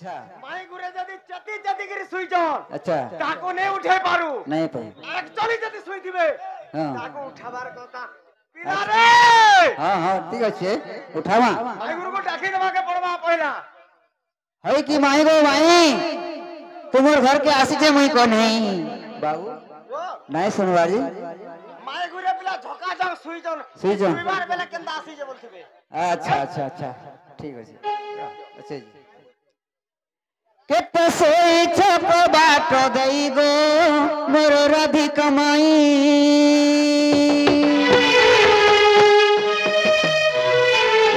अच्छा माई गुरे जदी चती चती करी सुई जान अच्छा ताको नहीं उठे पारू नहीं पे एक्चुअली जदी सुई दिबे हां ताको उठाबार কথা पिला रे हां हां ठीक আছে उठावा माई गुरु को डाकी देवा के पड़वा पहिला है कि माई गो माई तुमर घर के आसी जे मुई को नहीं बाबू नहीं सुनवाजी माई गुरे पिला झोका जाओ सुई जान दुईबार बेला केंदा आसी जे बोलथिबे अच्छा अच्छा अच्छा ठीक है अच्छा जी केते सोई छप बाट दई गो मोर राधि कमाई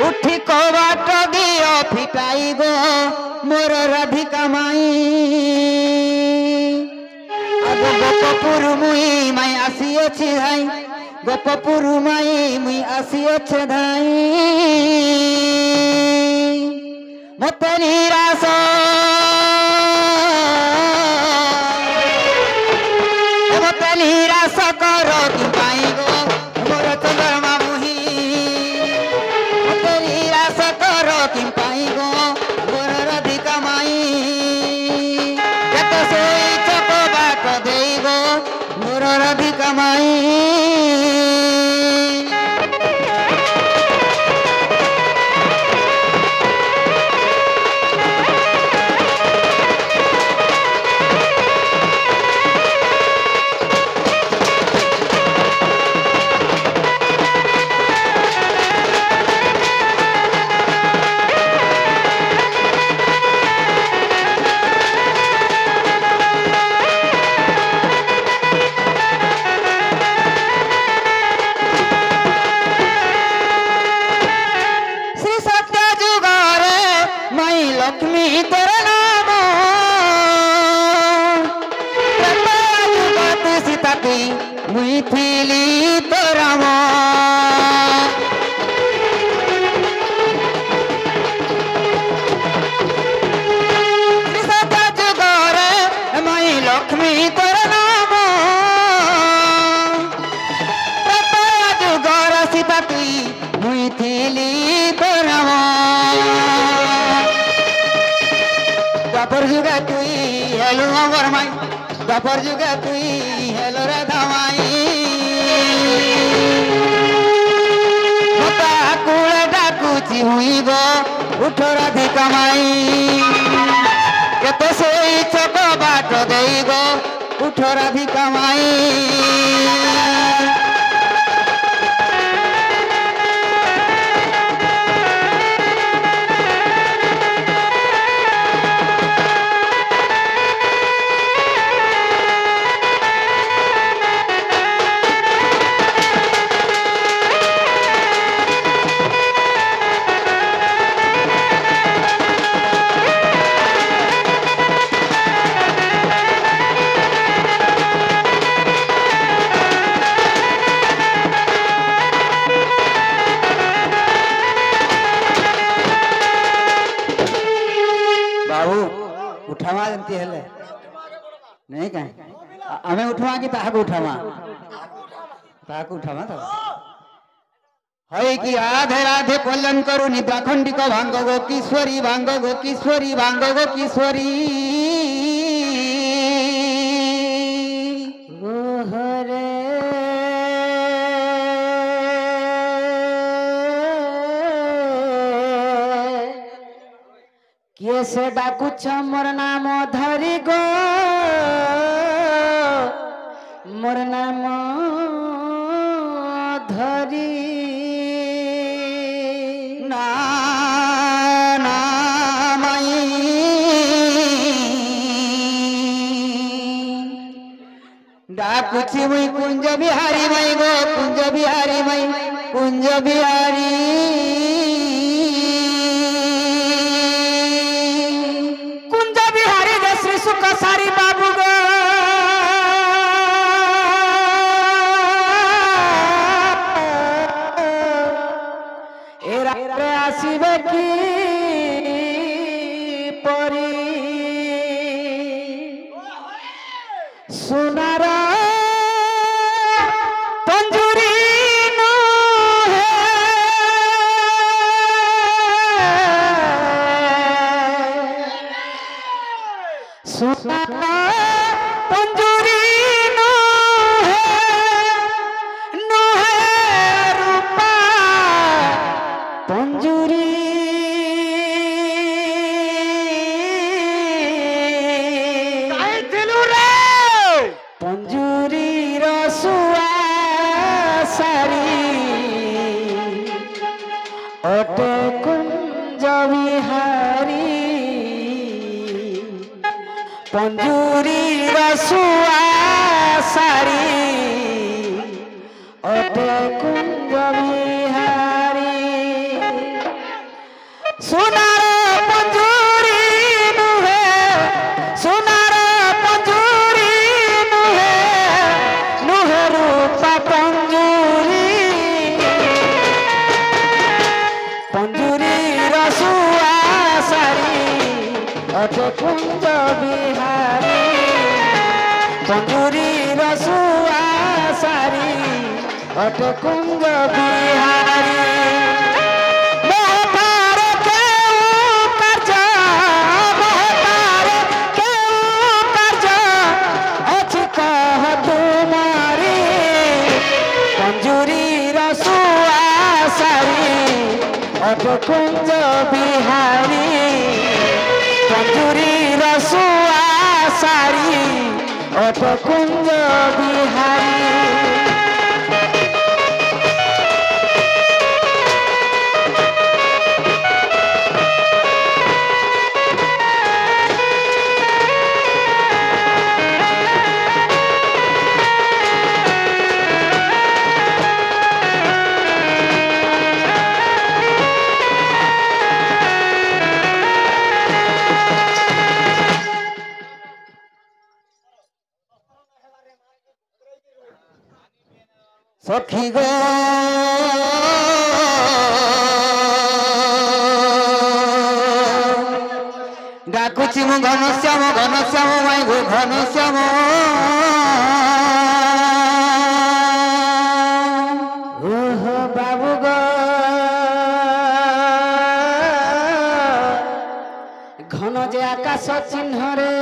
उठी को बाट दियो फिटाई गो मोर राधि कमाई अब गोपपुर मुई माई आसी अछि धाई गोपपुर माई मुई आसी अछि धाई मत निराश निराश करो कि पाई गो मोर चंद्रमा मुही मत निराश करो कि पाई गो मोर राधिका माई केते सोई छप बाट देई गो मोर राधिका माई लक्ष्मी तेरा नाम सीता की मुई थीली तो राम जुगरे मई लक्ष्मी तेरा नाम जुगर सीता की मुई थीली तो राम दापर जुगा तुई हेलो अमर माई दापर जुगा तुई हेलो राधा माई मता कुल डाकुची हुई गो उठो राधिका माई केते सोई छप बाट देई गो उठो राधिका माई उठावा जंती हेले नहीं कहीं हमें उठवा कि ताहा को उठावा तो है कि राधे राधे पलन करू निद्रा खंडिक भांग गो किशोरी भांग गो किशोरी भांग गो किशोरी हरे किए से डाकुछ मोर नाम धरी गो मोर नाम धरी ना नामई डाकुछ मुई कुंज बिहारी मई गो कुंज बिहारी मई कुंज बिहारी सुख सारी बाबू गो एरा आसीबे की परी सुनार पंजुरी न है अटे कुंज बिहारी पंजुरी रसुआ सारी अटे कुंज बिहारी सुनार पंजुरी नुहे सुनार पंजुरी नुहे नुहे रूपा पंजुरी पंजुरी रसुआ सारी अटे कुंज बिहारी पंजुरी रसुआ सारी अटे कुंज बिहारी कुंज बिहारी पंजुरी रसुआ सारी अट कुंज बिहारी सखी गो डाकुची मु घनश्याम माई गो घनश्याम ओहो बाबू गो घन जे आकाश चिन्ह रे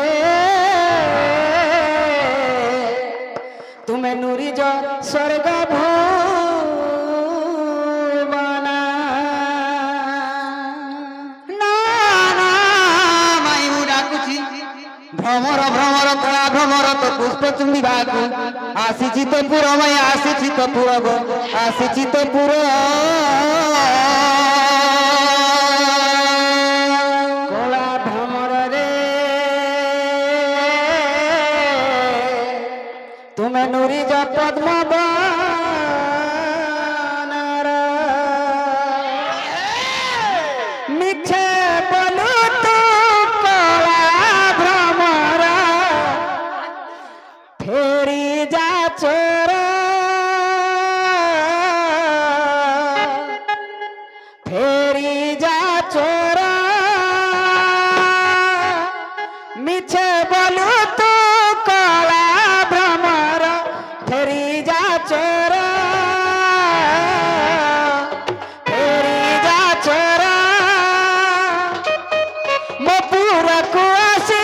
तुम्हें नूरी जो स्वर्ग भुवना ना ना माई मु डाकुची भ्रमर भ्रमर कला भ्रमर तो पुष्प चुंबिबा आसीछि तो पुर मैं आसीछि तो पुर गो आसीछि तो पुर कला भ्रमर रे तुम्हें नूरी जो पद्म मिछे बोलू तू कला भ्रमर फेरी जा चोर फेरी जा चोर मिछे बोलू तू कला भ्रमर फेरी जा चोर फेरी जा चोर मो पूरा कुआसी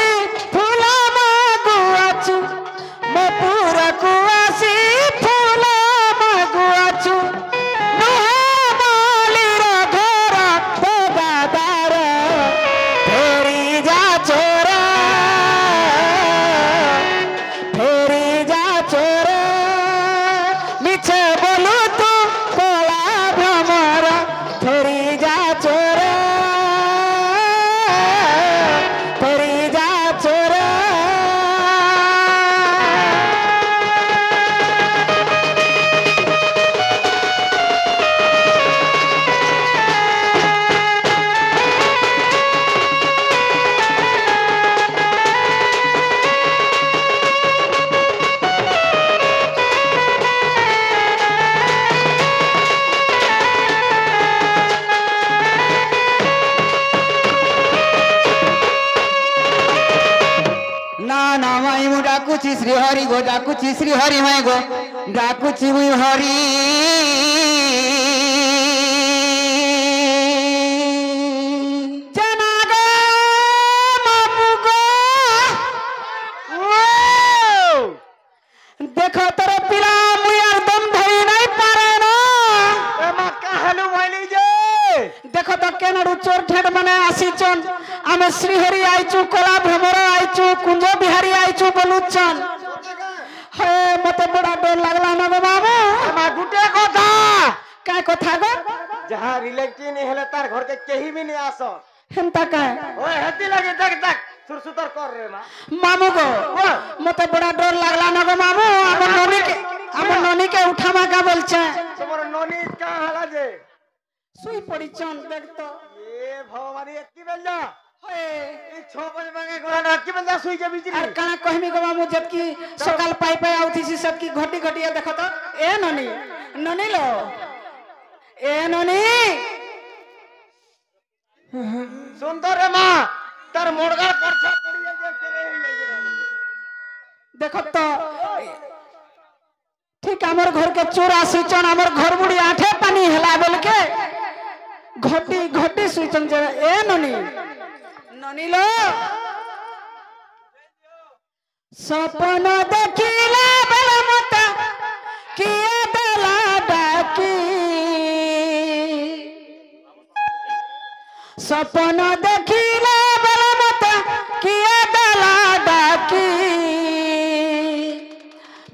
फूल मगुआचु मो पूरा कुआसी फूल मगुआचु नुहामालीर घर भोगादार फेरी जा चोर फेरी जा चोर मिछे बोलू तू कला भ्रमर फेरी जा चोर फेरी जा चोर ना ना माई मु डाकुची श्री हरि गो डाकुची श्री हरि माई गो डाकुची मु हरि जना गो बाबू गो देखो तोर पिला मु एकदम धरी नहीं पारे ना एमा कहलु भइली जे देखो तो केनडू चोर ठेड मने आसीचन आमे श्रीहरि आइचु कला भ्रमर आइचु कुंज बिहारी आइचु बोलुचन हे मते बड़ा डर लागला ना बाबू एमा गुटे कथा काय कथा गो जहाँ रिलेटिव नहीं हेले तार घर के केही भी नहीं आस हेंता का ओए हेती लगे देख देख सुरसुतर कर रे मां मामू को मते बड़ा डर लागला न गो मामू हमर ननी के उठामा का बोलछे तोमर ननी का हला जे सुई पड़ी चन देख तो ए भगवान ये की बेल जा हे ई 6 बजे मांगे गोला ना की बेल जा सुई के बिजली अरे काना कहमी गो मामू जब की सकाल पाई पाई आउथी सी सब की घटी घटिया देखो तो ए ननी ननी लो ए ननी सुंदर रे मां तार मोड़गा परछा पड़ी जे करे देखो तो ठीक हमर घर के 84 चन हमर घर बुड़ी आठे पानी हेला बोल के घटी घटी सुचन जे ए ननी ननी लो सपना देखिला बल मत किए दला डाकी सपना देखिला बल मत किए दला डाकी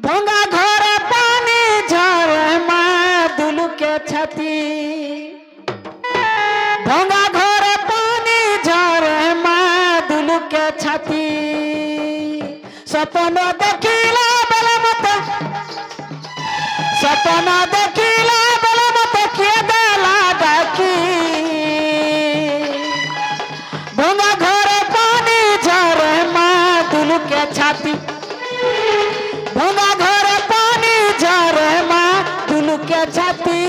भंगा घर पानी झरे माँ दुलू के छती भंगा घर पानी झरे माँ दुलू के छती सपना देखिला बल मत सपना देखिला बल मत किए दला डाकी भंगा घर पानी झरे माँ दुलू के छाती भंगा घर पानी झरे माँ दुलू के छाती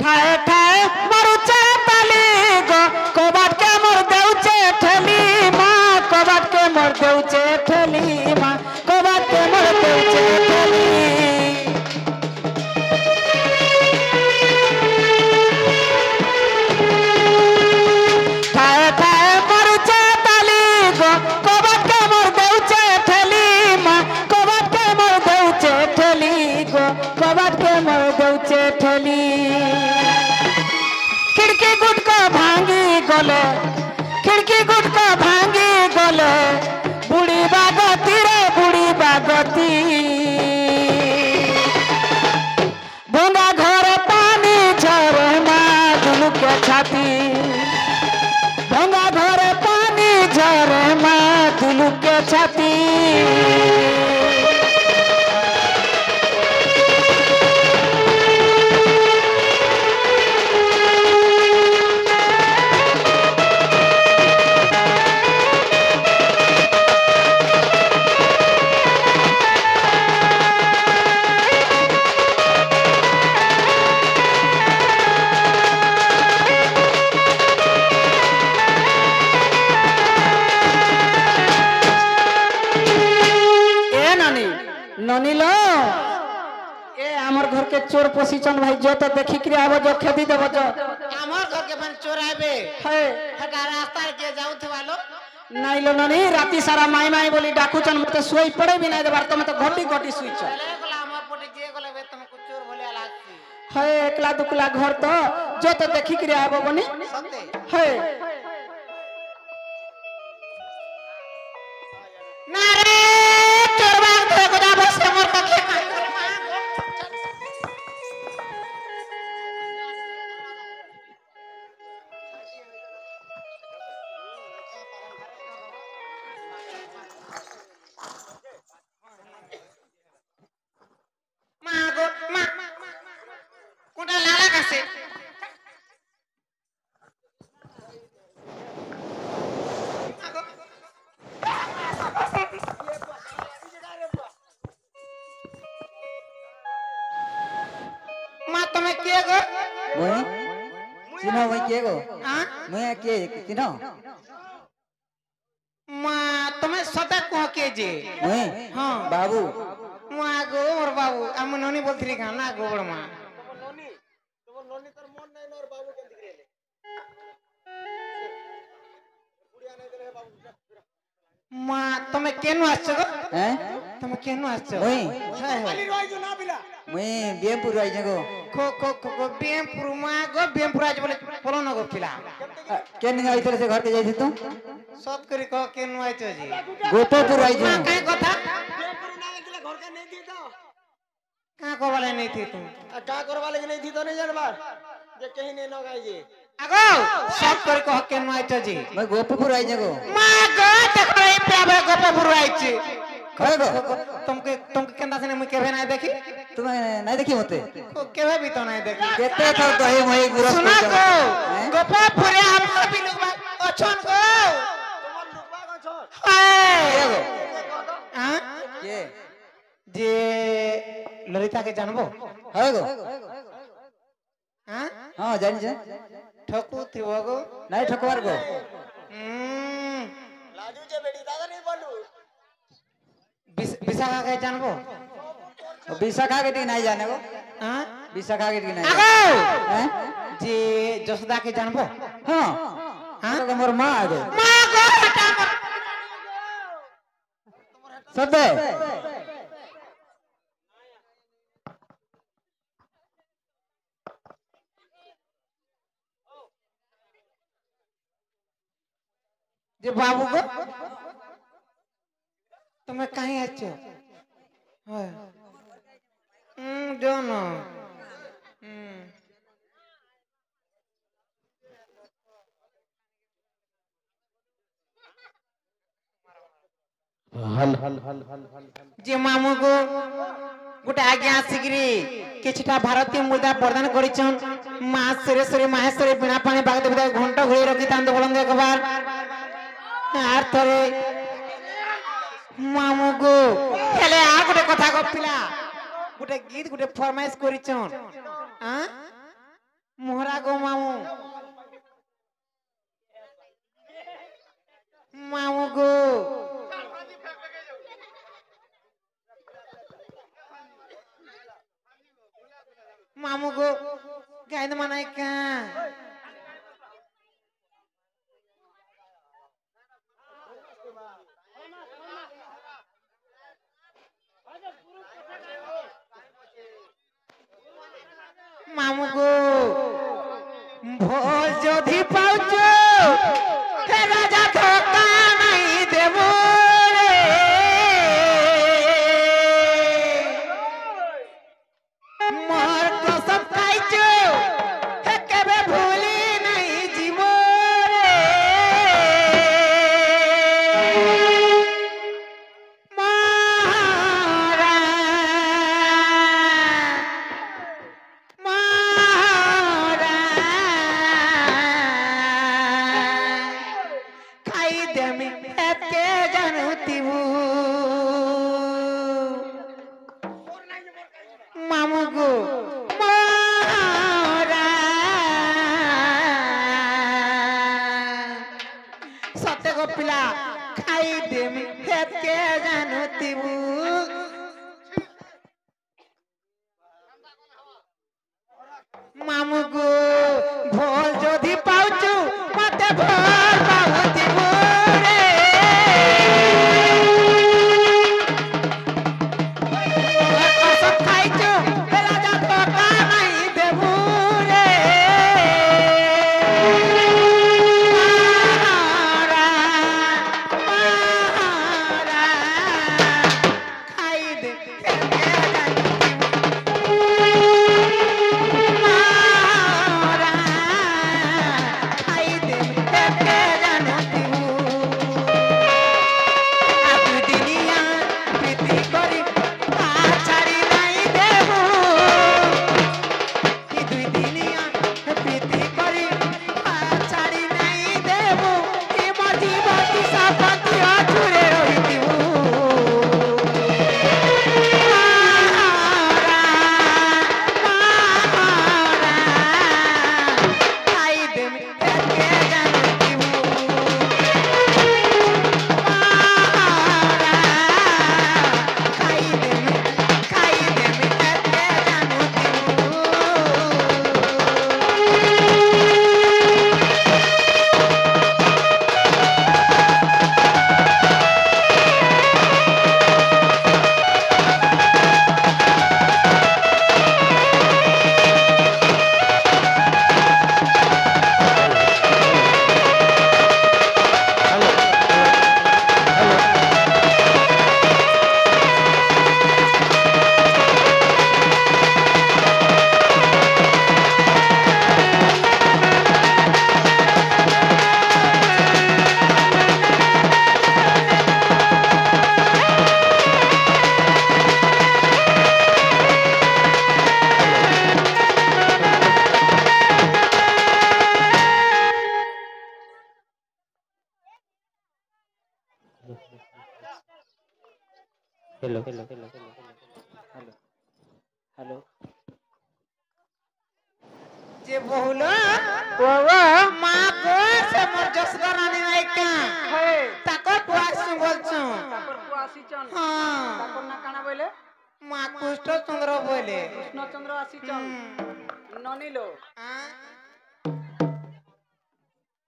ठाए ठाए मरुचे तली गो कोबाट के मोर देउचे ठेली माँ कोबाट के मोर देउचे ठेली माँ कोबाट के मोर देउचे ठेली ठाए ठाए मरुचे तली गो कोबाट के मोर देउचे ठेली माँ कोबाट के मोर देउचे ठेली गो कोबाट के मोर देउचे ठेली खिड़की गुटका भांगी गले खिड़की गुटका भांगी गले बुढ़ी बागती रे बुढ़ी बागती भंगा घर पानी झरे माँ दुलू के छाती भंगा घर पानी झरे माँ दुलू के छाती ननी लो ए हमर घर के चोर पसिचन भाई जो तो देखि के आबो जो खेती देबो जो हमर घर के बन चोराबे है हटा रास्ता के जाऊ थवालो नहीं लो ननी राती सारा माई माई बोली डाकूचन मते सोई पड़े भी नहीं देबार तुम तो घटी घटी सुई छ चले गला हमर पोटे जे गले बे तुमको चोर बोले लागती है एकला दुकला घर तो जो तो देखि के आबो बनी सत्य है ना रे चोरवा के गोदा बस हमर पखे कोटा लाला कसे मां तुम्हें के गो मोय चिनो मोय के गो हां मोय के चिनो मां तुम्हें सदा को के जे मोय हां बाबू मां गो और बाबू हम नोनी बोलथली गाना गोबड़ मां तब नोनी तर मन नहीं नोर बाबू के दिख रेले बुढ़िया नहीं देले बाबू मां तमे केनु आछो गो हैं तमे केनु आछो ओए खाली रोई जो ना बिला मैं बेमपुर आई जगो को बेमपुर मां गो बेमपुर आज बोले बोलो न गो पिला केन आई से घर के जाई तू सब करी कह केनु आछो जी गोपपुर आई मां जो काई कथा बेपुरी ना गेले घर के नहीं दी तो का को वाले नहीं थी तू का करवा ले नहीं दी तो नहीं जानबार जे कहीं नहीं न गाई जे आगो सब करी कह केनु आछो जी मैं गोपपुर आई जगो मां गो देखो ए प्याबे गोपपुर आइछे खै गो तुमके केंदा से मुई केबे नहीं देखी तुम नहीं देखी मते को केबे भी तो नहीं देखी केते तो दही मही गुरस सुना गो गोपपुरे हमर भी लोग अछन गो তোমার লুকবা গছ के गो हां के जे ललिता के जानबो है गो हां हां जान जा ठकू थिबो गो नहीं ठकवार गो लाजू जे बेटी दादा नहीं बोलू विशाखा के जानबो विशाखा के टी नहीं जाने गो हां विशाखा के टी नहीं आगो हैं जे जसदा के जानबो हां हां तो मोर मां आ गो मां गो हटा सब दे जे बाबू गो तुम्हें कहीं अच्छो है जो ना हल हल हल हल हल जे मामू को गोटे आज्ञा आसिकी किछटा भारतीय मुद्रा प्रदान करिछन मां सुरेश्वरी माहेश्वरी बिना पानी बाग देवता घंटा घुरे रखी तांदो बोलंग एक बार आर थरे मामू को हेले आ गोटे कथा गपिला गोटे गीत गोटे फरमाइश करिछन हां मोहरा गो मामू मामू को मामू को गायद मनाई का मामू को भोज जोधी पाउचो हे राजा धोखा नहीं देबो रे मोर को सब खाइचो हे केबे भूली नहीं जीवो रे मारा मारा खाई देमी एते जानूतीबू मामू को मारा सत्य को पिला खाई देमी एते जानूतीबू मामू को भोल जोधी पाउचू मते भोल पाउतीबू रे सब खाइचो राजा hello hello hello hello hello যে বহুল মা গো সে মোর যশোদা রানী নায়িকা তাকর পুয়াসু বলছো আসিছন হ্যাঁ তারপর না কানা বলে মা কৃষ্ণচন্দ্র বলে কৃষ্ণচন্দ্র আসিছন ননিলো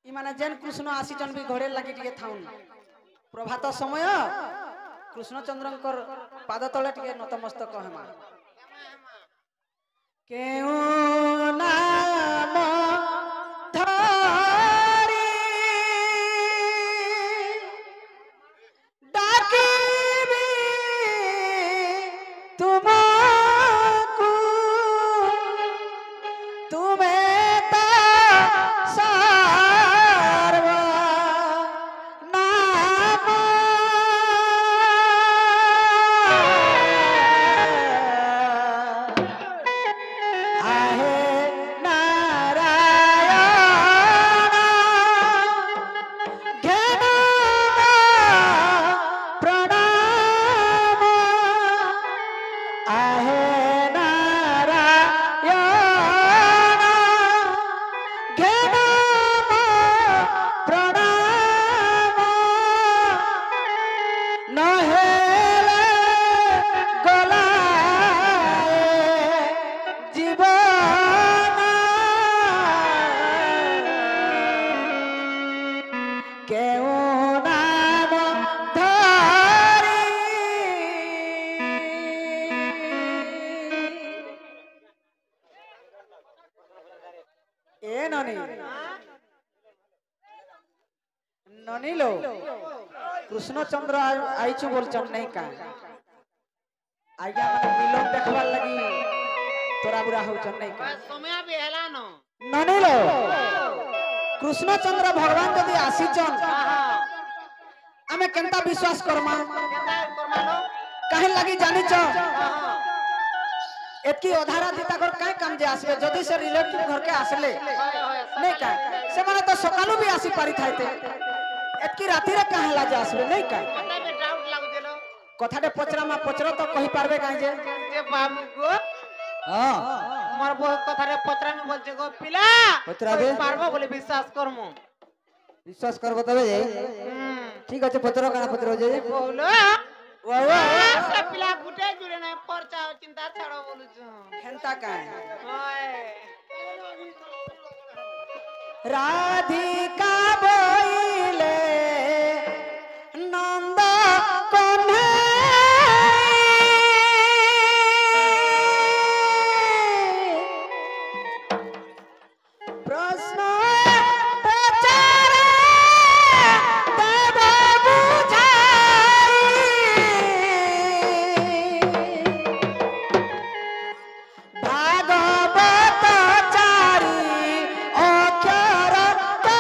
ই মানে যেন কৃষ্ণ আসিছন বি ঘরে লাগি টিকে থাউন প্রভাত সময় কৃষ্ণচন্দ্রঙ্কর পাদ তলে টিকে নতমস্তক হেমা কেউ নাম ধরি ডাকিবি তুমকু তুমে তা সর্ব নাম आहे नारायण घेन प्रणाम आहे नारायण घेन प्रणाम नहेले गलाए जीवन केउ नाम धरी ए ननी ननीलो कृष्णचंद्र आईचु बोलचन नहीं का आज्ञा माने मिलन देखबार लगी तोरा बुरा होचन नहीं का সময় বি হেলা ন ननीलो कृष्णचंद्र भगवान यदि आसीचन आमे केनता विश्वास करमा কেনতা করমানো काहे लगी जानिच एतकी अधारा दिता कर काहे काम जे आसबे जदि से रिलेटिव घर के आसले नहीं का से माने तो सकालू भी आसी पारी थाइते एतकी राती रे काहे ला जे आसबे नहीं का মতে বি ডাউট লাগুছিল कथाटे पचरा मा पचरो तो कहि पारबे काहे जे যে বাবু গো हाँ মোর বহু কথারে পত্রামি বলছে গো পিলা পত্রাবে? পারবো বলে বিশ্বাস করমু विश्वास करबो तबे जे ठीक আছে পত্র কানা পত্র যে বহুলো वाह वाह সে পিলা গুটে জুড়ে নাই পরচা চিন্তা ছাড়ো বলুছো हेंता काहे হয় राधिका बोइले नंद कन्हे प्रश्न पचारे देव बुझाई भागवत चारी अक्षर ते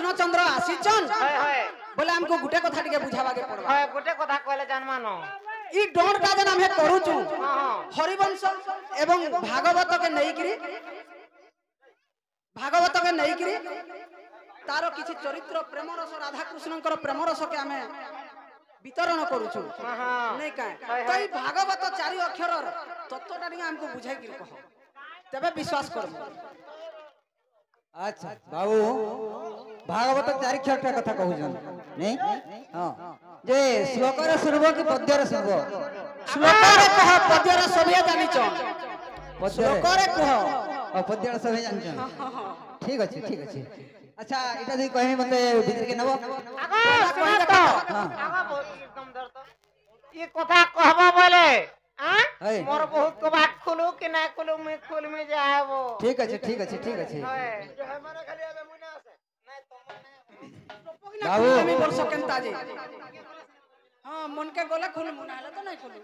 कृष्णचंद्र आसीचन हाय हाय बोले हमको गुटे कथा टिके बुझावा के पड़बा हाय गोटे कथा कहले जानमा न ई डोंटा जन हमें करूचू हां हरिवंश एवं भागवत के नईकरी तारो किछि चरित्र प्रेम रस राधा कृष्णकर प्रेम रस के हमें वितरण करूचू हां नहीं का तो ई भागवत चारि अक्षर तत्वटा टिके हमको बुझाई कि कह तबे विश्वास करबो अच्छा बाबू भागवत चारि क्षरटा कथा कहूछन नहीं हां जे श्लोकर सुनबो कि पद्यर सुनबो श्लोकरे कह पद्यर सभे जानि छ श्लोकरे कह और पद्यर सभे जानि छ ठीक अछि अच्छा इटा दी कहनी मते भीतर के नबो आगा बहुत एकदम डर तो ये कथा कहबा बोले हां मोर बहुत को बात खोलू कि ना खोलू मैं खोल में जाबो ठीक अछि हमारा खाली आबे मुना से नहीं तो बाबू আমি বর্ষ কেনতা যে हां मन के गोला खोल मुना हला तो नहीं खोलू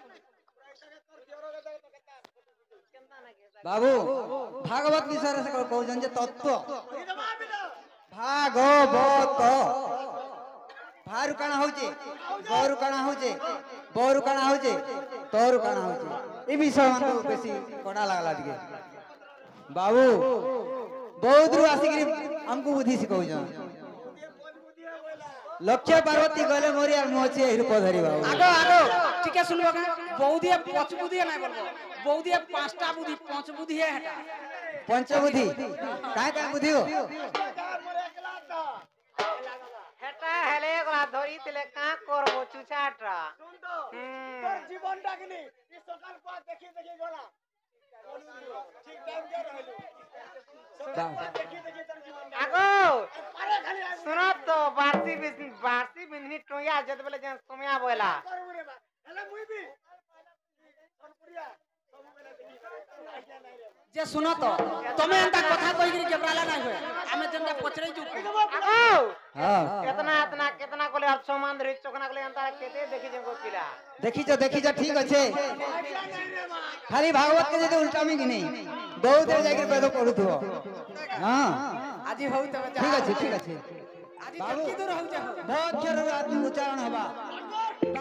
बाबू भागवत विषय से कहूछन जे तत्व भागवत भारु काना होचे गौरु काना होचे बोरु काना होचे तोरु काना होचे ई विषय मन को बेसी कोडा लागला दिके बाबू बहुत रु आसिकरी हमको बुद्धि सिखाउ जा लक्ष्य पार्वती गले मोरी आ मोचे हिर पधरी बाबू आगो ठीक है सुनबो का बौदिया पच बुद्धि नहीं बोलबो बौदिया पांचटा बुद्धि पांच बुद्धि है हटा पंचबुद्धि काय बुद्धि हो हेटा हेले गला धरी तिले का करबो चुचाटा सुन तो तोर जीवनटा कि नहीं ई सकाल पास देखि गला ठीक टाइम दे रहलु आगो सुनो तो बारती बिंदनी टोया जत बेले जे सोमया बोला हेले मुई भी सोनपुरिया सब बेले जे सुनो तो तमे अंता कथा कहि गिरी केबराला नहीं होय हमें जंदा पचरै जु आगो हां केतना कोले अब समान धरि चोकना कोले अंता केते देखि जेगो पिला देखी जा ठीक अच्छे खाली भागवत के जे उल्टा में कि नहीं बहुत देर जाके पैदो पढुथो हां आजी होई तमे जा ठीक अच्छे आजी जल्दी दूर हो जा बहुत क्षर उच्चारण हवा